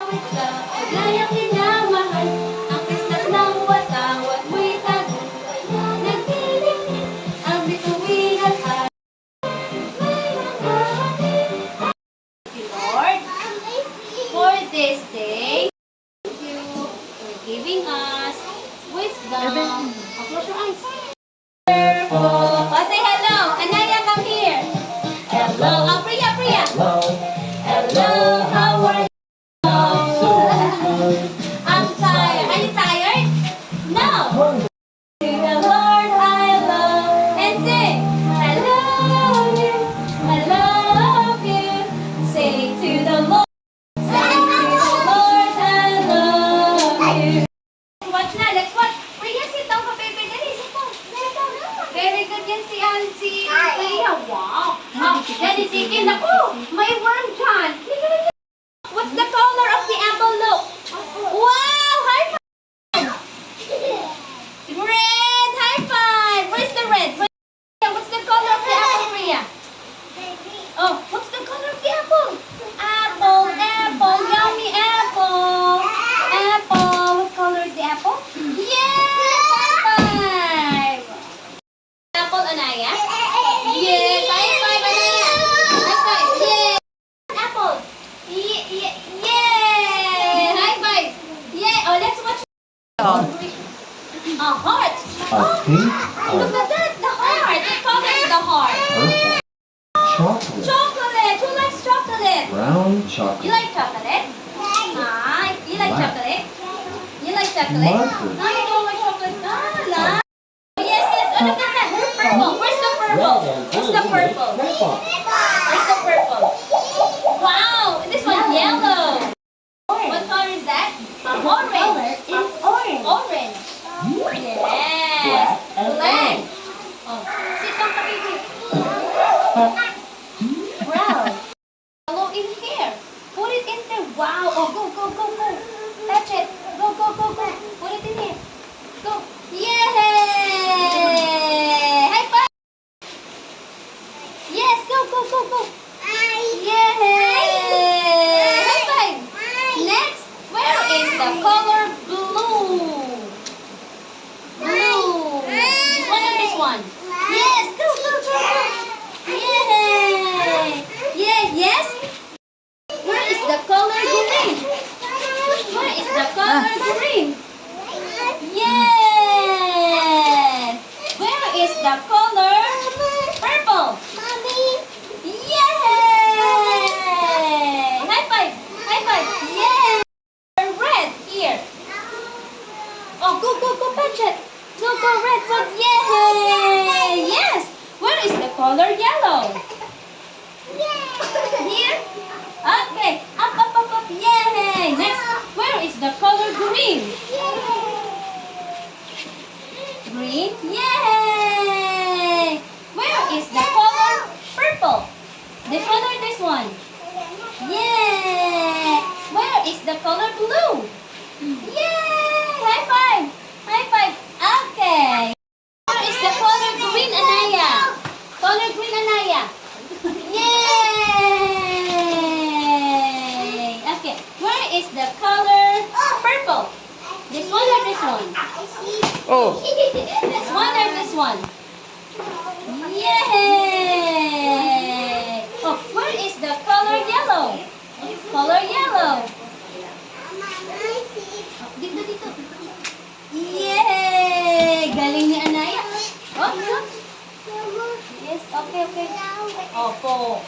Gayang minamahal, ang pistas ng watawat mo'y tagumpay na nagtiling. Ang bituin at ay Lord, for this day, thank you for giving us wisdom. Close your eyes. Say hello. Anaya, come here. Hello. Priya, Priya. Hello, how are you? I'm tired. Are you tired? No. To the Lord I love and sing. I love you. I love you. Say to the Lord. Say to the Lord I love you. Watch na. Let's watch. Priya, sit down ka, baby. Dali, sit down. Very good yan si Priya. Wow. Daddy, sige na po. May worm dyan. What's the color of the apple? Look. Wow! High five! Red! High five! Where's the red? What's the color of the apple, Priya? Oh, what's the color of the apple? Apple, apple, yummy apple. Apple. What color is the apple? Yes! High five! Apple, Anaya? Yes! High five, Anaya! High five! Yes! Apple! Yeah! High five! Yeah! Oh, let's watch. A heart! A pink Look at that! The heart! What color is the heart? purple chocolate, Chocolate! Who likes chocolate? brown You chocolate, like chocolate? Ah, you like Black. chocolate? You like chocolate? Marker. No, you don't like chocolate. Ah, like. Yes, yes. Oh, look at that. Purple. Where's the purple? Where's the purple? Where's the purple? Wow! This one yellow. What color is that? Orange. Orange. Yes. Black. Oh, sit down, baby. Brown. Yellow in here. Put it in there. Wow. Oh, go, go, go, go. Touch it. Go, go, go, go. Put it in here. Go. Yay! High five. Yes, go, go, go, go. Yay! High five. Next, where is the color blue? Blue. This one or this one? Yes, go, go, go, go. Yay! Yes, yes. Where is the color green? Where is the color green? Yes. Where is the color purple? Yay! High five! High five! Yay! Red here. Oh, go, go, go, patch it. Go, go, red, red. Yay! Yes. Where is the color yellow? Here? Okay. Up, up, up, up. Yay! Next, where is the color green? Green? Yay! Where is the color purple? This one or this one? Yay! Where is the color blue? Yay! High five! High five! Okay. Where is the color green, Anaya? Color green, Anaya. Yay! Okay. Where is the color purple? This one or this one? Oh, This one or this one? Yay! Oh, where is the color yellow? Color yellow. Dito, dito. Yay! Galing ni Anaya. Oh, no. Yes, okay, okay. Opo.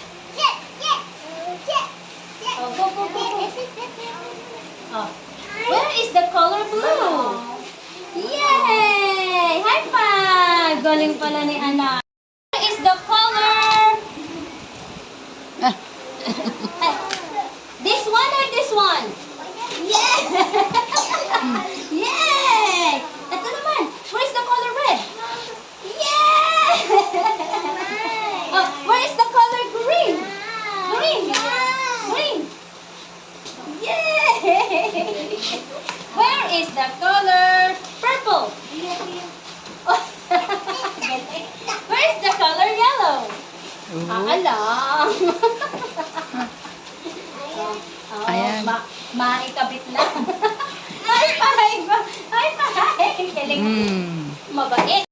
Oh, go, go, go, go. Oh. Where is the color blue? Yay! High five! Galing pala ni Ana. Where is the color? This one or this one? Yay! Yay! Ito naman. Where is the color red? Yay! Oh, where is the color green? Green. Green. Yay! Where is the color purple? Where is the color yellow? Alam. Oh, Ayan. maikabit na. High five! High five! Galing. Mm. Mabait.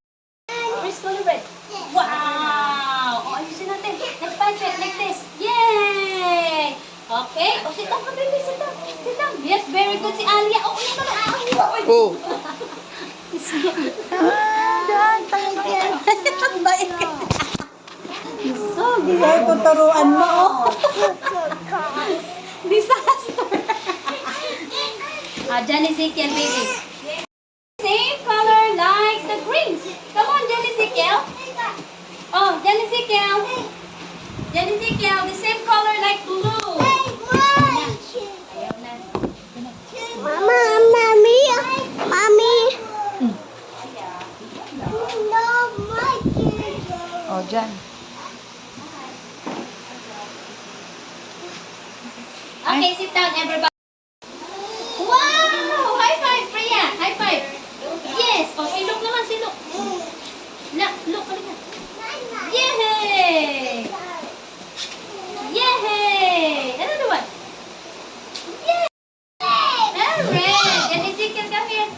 Where's color red? Wow! O, ayusin natin. Let's punch it like this. Yay! Okay. O, sit down ka, baby. Sit down. Sit down. Yes, very good si Alia. O, ulit ka na. Oh. Daan, tangin. Bait ka. Hindi kayo tuturuan mo. Disaster. Dyan Ezekiel, baby. Same color like the greens. Come on, Jan Ezekiel. Oh, Jan Ezekiel. Jan Ezekiel, the same color like blue. Ayaw na. Mama, mommy, mommy. No, my Oh, dyan. Okay, sit down, everybody. Wow! High five, Priya. High five. Yes. Oh, si Luke naman, si Luke. Luke, halika. Yay! Yay! Another one. Yay! Alright. Yan, Ezekiel, come here.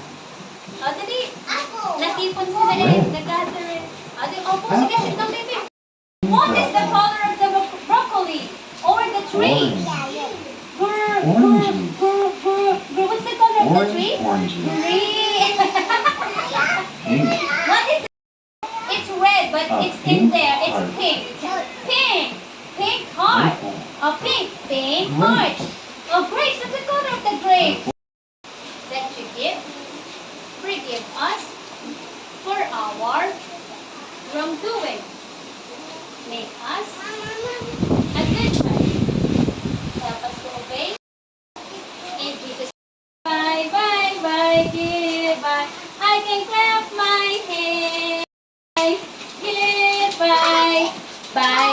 O, dali. Natipon sila eh. Nag-gather eh. O, di, opo, sige, sit down, baby. What is the color of the broccoli? Or the tree? Orangey. What's the color of the tree? Orangey. Green. Pink. What is it? It's red, but it's in there. It's pink. Pink. Pink heart. Purple. Oh, pink. Pink heart. Oh, grapes. What's the color of the grape? That you give. Forgive us for our wrongdoing. Make us a good child. Help us to obey. In Jesus. Bye, bye, bye, goodbye. I can clap my hands. Goodbye. Bye.